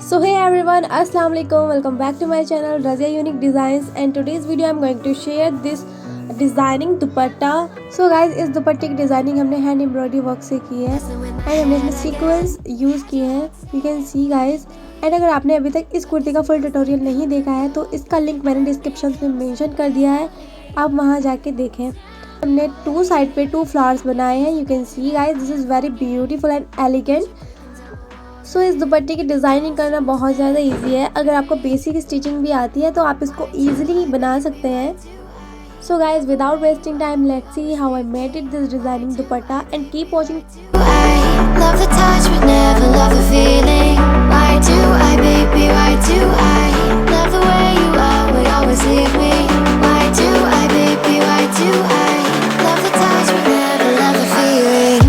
So hey everyone, assalamu alaikum. Welcome back to my channel Razia Unique Designs, and today's video I'm going to share this designing dupatta. So guys इस दुपट्टे की designing हमने hand embroidery work से की है and हमने इसमें sequence use किए हैं. You can see guys. And अगर आपने अभी तक इस कुर्ती का फुल ट्यूटोरियल नहीं देखा है तो इसका लिंक मैंने डिस्क्रिप्शन में मेंशन कर दिया है, आप वहाँ जाके देखें. हमने टू साइड पे टू फ्लावर्स बनाए हैं. You can see guys, this is very beautiful and elegant. So इस दुपट्टे की डिज़ाइनिंग करना बहुत ज़्यादा इजी है. अगर आपको बेसिक स्टिचिंग भी आती है तो आप इसको ईजिली बना सकते हैं. So guys, without wasting time, let's see how I made it this designing dupatta and keep watching. I love the touch but never love the feeling. Why do I, baby, why do I love the way you always leave me? Why do I, baby, why do I love the touch but never love the feeling?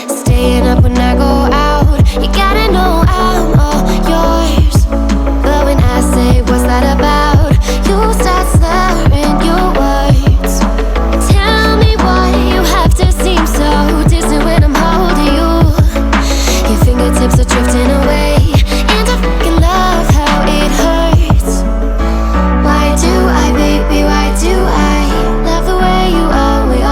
Staying up when I go out, you gotta know I'm all yours. But when I say what's that about, you start slurring your words. Tell me why you have to seem so distant when I'm holding you. Your fingertips are drifting away, and I fucking love how it hurts. Why do I, baby, why do I love the way you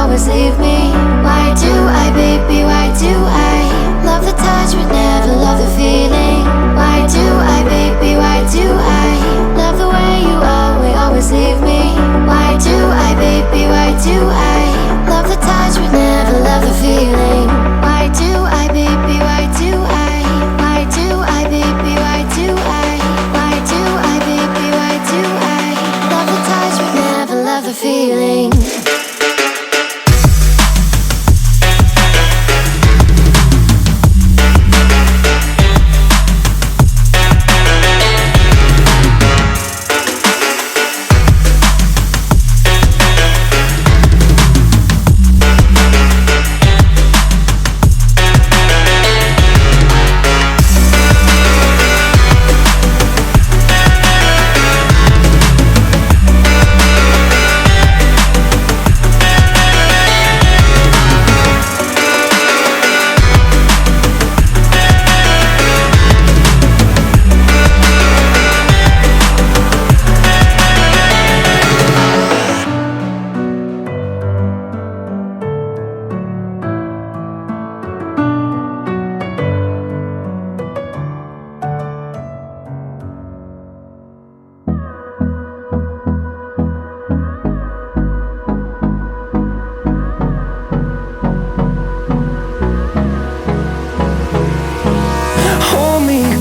always leave me? Why do I, baby, why do I love the touch but never love the feeling? Why do I, baby, why do I love the way you always leave me? Why do I, baby, why do I love the touch but never love the feeling? Why do I, baby, why do I? Why do I, baby, why do I? Why do I, baby, why do I love the touch but never love the feeling?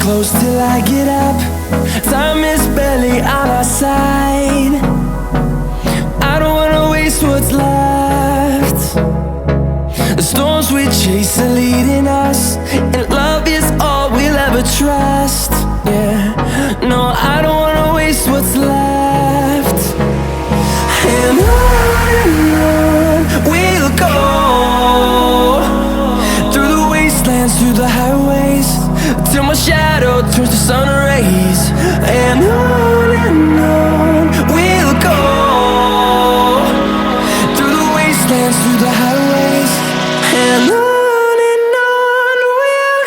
Close till I get up. Time is barely on our side. I don't wanna waste what's left. The storms we chase are leading us, and love is all we'll ever trust. Yeah, no, I don't wanna waste what's left. And on we'll go, through the wastelands, through the highways, till my shadow turns to sun rays. And on we'll go, through the wastelands, through the highways. And on we'll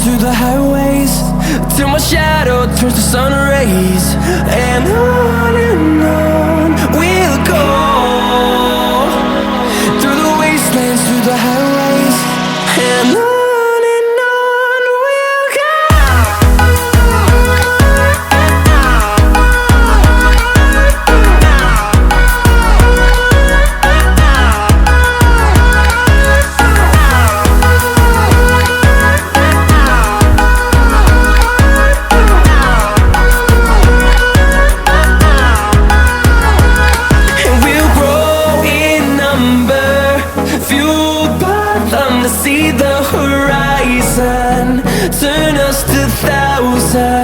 through the highways, till my shadow turns to sun rays. And on we'll go, through the wastelands, through the highways. And on we'll go. See the horizon, turn us to thousands.